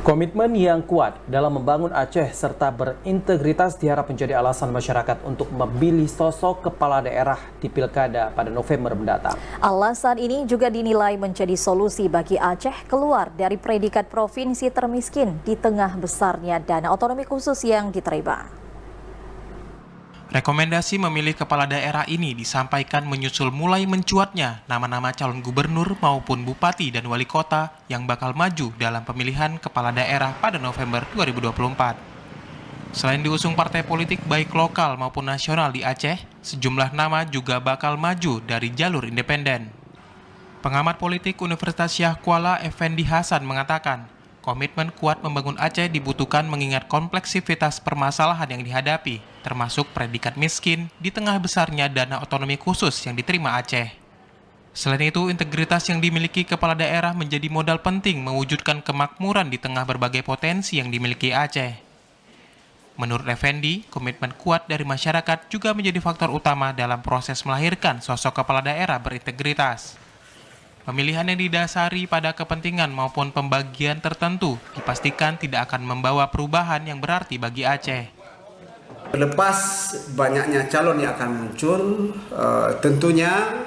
Komitmen yang kuat dalam membangun Aceh serta berintegritas diharap menjadi alasan masyarakat untuk memilih sosok kepala daerah di Pilkada pada November mendatang. Alasan ini juga dinilai menjadi solusi bagi Aceh keluar dari predikat provinsi termiskin di tengah besarnya dana otonomi khusus yang diterima. Rekomendasi memilih kepala daerah ini disampaikan menyusul mulai mencuatnya nama-nama calon gubernur maupun bupati dan wali kota yang bakal maju dalam pemilihan kepala daerah pada November 2024. Selain diusung partai politik baik lokal maupun nasional di Aceh, sejumlah nama juga bakal maju dari jalur independen. Pengamat politik Universitas Syah Kuala Effendi Hasan mengatakan, komitmen kuat membangun Aceh dibutuhkan mengingat kompleksivitas permasalahan yang dihadapi, termasuk predikat miskin di tengah besarnya dana otonomi khusus yang diterima Aceh. Selain itu, integritas yang dimiliki kepala daerah menjadi modal penting mewujudkan kemakmuran di tengah berbagai potensi yang dimiliki Aceh. Menurut Effendi, komitmen kuat dari masyarakat juga menjadi faktor utama dalam proses melahirkan sosok kepala daerah berintegritas. Pemilihan yang didasari pada kepentingan maupun pembagian tertentu dipastikan tidak akan membawa perubahan yang berarti bagi Aceh. Lepas banyaknya calon yang akan muncul, tentunya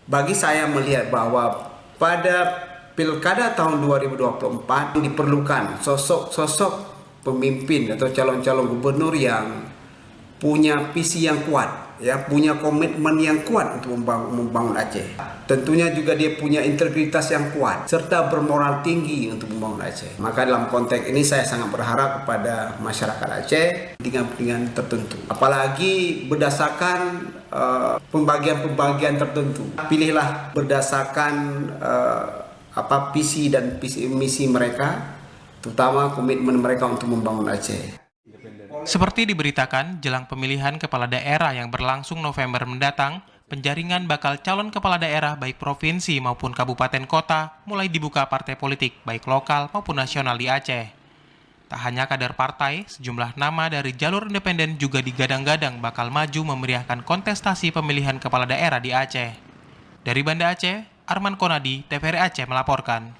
bagi saya melihat bahwa pada Pilkada tahun 2024 diperlukan sosok-sosok pemimpin atau calon-calon gubernur yang punya visi yang kuat, ya, punya komitmen yang kuat untuk membangun Aceh. Tentunya juga dia punya integritas yang kuat serta bermoral tinggi untuk membangun Aceh. Maka dalam konteks ini saya sangat berharap kepada masyarakat Aceh dengan kepentingan tertentu. Apalagi berdasarkan pembagian tertentu. Pilihlah berdasarkan visi dan misi mereka, terutama komitmen mereka untuk membangun Aceh. Seperti diberitakan, jelang pemilihan kepala daerah yang berlangsung November mendatang, penjaringan bakal calon kepala daerah baik provinsi maupun kabupaten kota mulai dibuka partai politik baik lokal maupun nasional di Aceh. Tak hanya kader partai, sejumlah nama dari jalur independen juga digadang-gadang bakal maju memeriahkan kontestasi pemilihan kepala daerah di Aceh. Dari Banda Aceh, Arman Konadi, TVRI Aceh melaporkan.